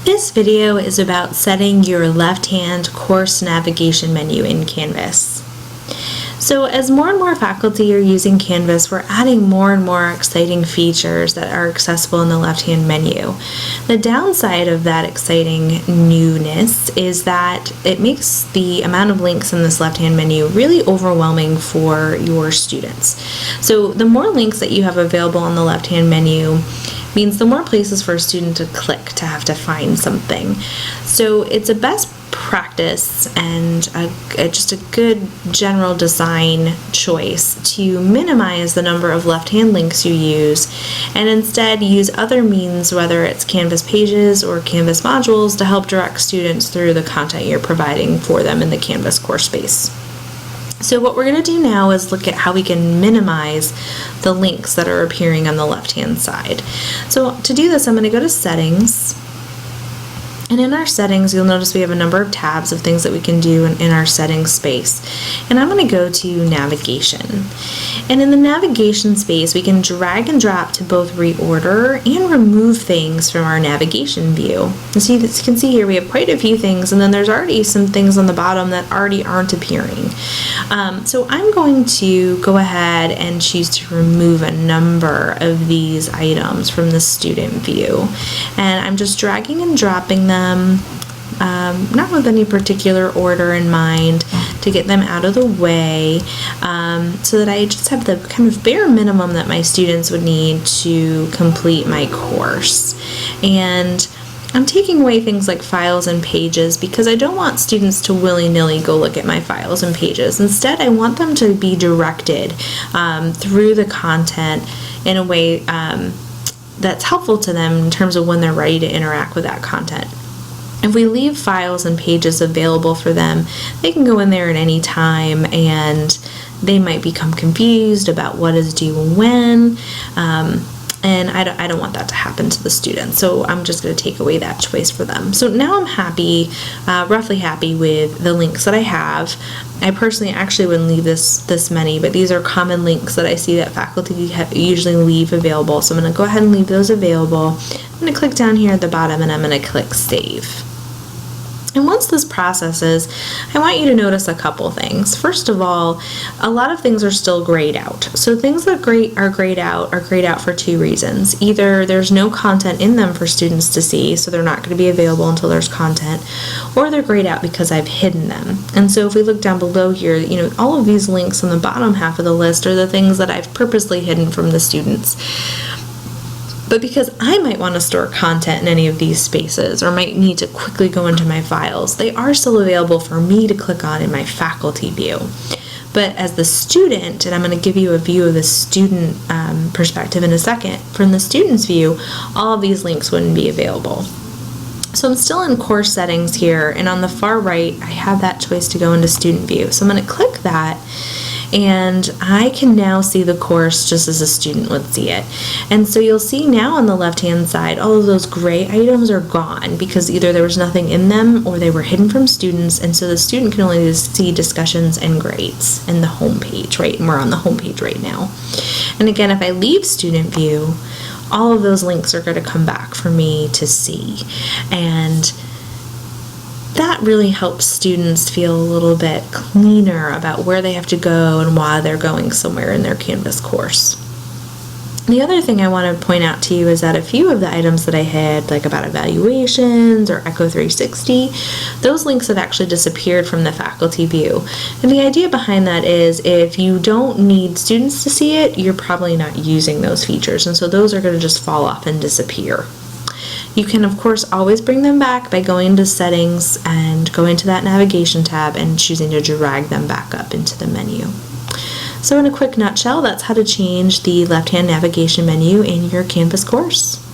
This video is about setting your left-hand course navigation menu in Canvas. So as more and more faculty are using Canvas, we're adding more and more exciting features that are accessible in the left-hand menu. The downside of that exciting newness is that it makes the amount of links in this left-hand menu really overwhelming for your students. So the more links that you have available on the left-hand menu means the more places for a student to click to have to find something. So it's a best practice and just a good general design choice to minimize the number of left-hand links you use and instead use other means, whether it's Canvas pages or Canvas modules, to help direct students through the content you're providing for them in the Canvas course space. So what we're going to do now is look at how we can minimize the links that are appearing on the left-hand side. So to do this, I'm going to go to Settings. And in our settings, you'll notice we have a number of tabs of things that we can do in our settings space. And I'm going to go to Navigation. And in the navigation space, we can drag and drop to both reorder and remove things from our navigation view. As you can see here, we have quite a few things, and then there's already some things on the bottom that already aren't appearing. So I'm going to go ahead and choose to remove a number of these items from the student view. And I'm just dragging and dropping them, not with any particular order in mind, to get them out of the way, so that I just have the kind of bare minimum that my students would need to complete my course. And I'm taking away things like files and pages because I don't want students to willy-nilly go look at my files and pages. Instead, I want them to be directed through the content in a way that's helpful to them in terms of when they're ready to interact with that content. If we leave files and pages available for them, they can go in there at any time and they might become confused about what is due and when. And I don't want that to happen to the students, so I'm just going to take away that choice for them. So now I'm happy, roughly happy with the links that I have. I personally actually wouldn't leave this many, but these are common links that I see that faculty usually leave available. So I'm going to go ahead and leave those available. I'm going to click down here at the bottom and I'm going to click Save. And once this processes, I want you to notice a couple things. First of all, a lot of things are still grayed out. So things that are grayed out for two reasons. Either there's no content in them for students to see, so they're not going to be available until there's content, or they're grayed out because I've hidden them. And so if we look down below here, all of these links on the bottom half of the list are the things that I've purposely hidden from the students. But because I might want to store content in any of these spaces or might need to quickly go into my files, they are still available for me to click on in my faculty view. But as the student, and I'm going to give you a view of the student perspective in a second, from the student's view, all of these links wouldn't be available. So I'm still in course settings here, and on the far right, I have that choice to go into student view. So I'm going to click that, and I can now see the course just as a student would see it. And so you'll see now on the left-hand side, all of those gray items are gone because either there was nothing in them or they were hidden from students, and so the student can only see discussions and grades in the home page, right? And we're on the home page right now. And again, if I leave student view, all of those links are going to come back for me to see. And that really helps students feel a little bit cleaner about where they have to go and why they're going somewhere in their Canvas course. The other thing I want to point out to you is that a few of the items that I had, like about evaluations or Echo 360, those links have actually disappeared from the faculty view. And the idea behind that is if you don't need students to see it, you're probably not using those features. And so those are going to just fall off and disappear. You can, of course, always bring them back by going to Settings and going to that Navigation tab and choosing to drag them back up into the menu. So in a quick nutshell, that's how to change the left-hand navigation menu in your Canvas course.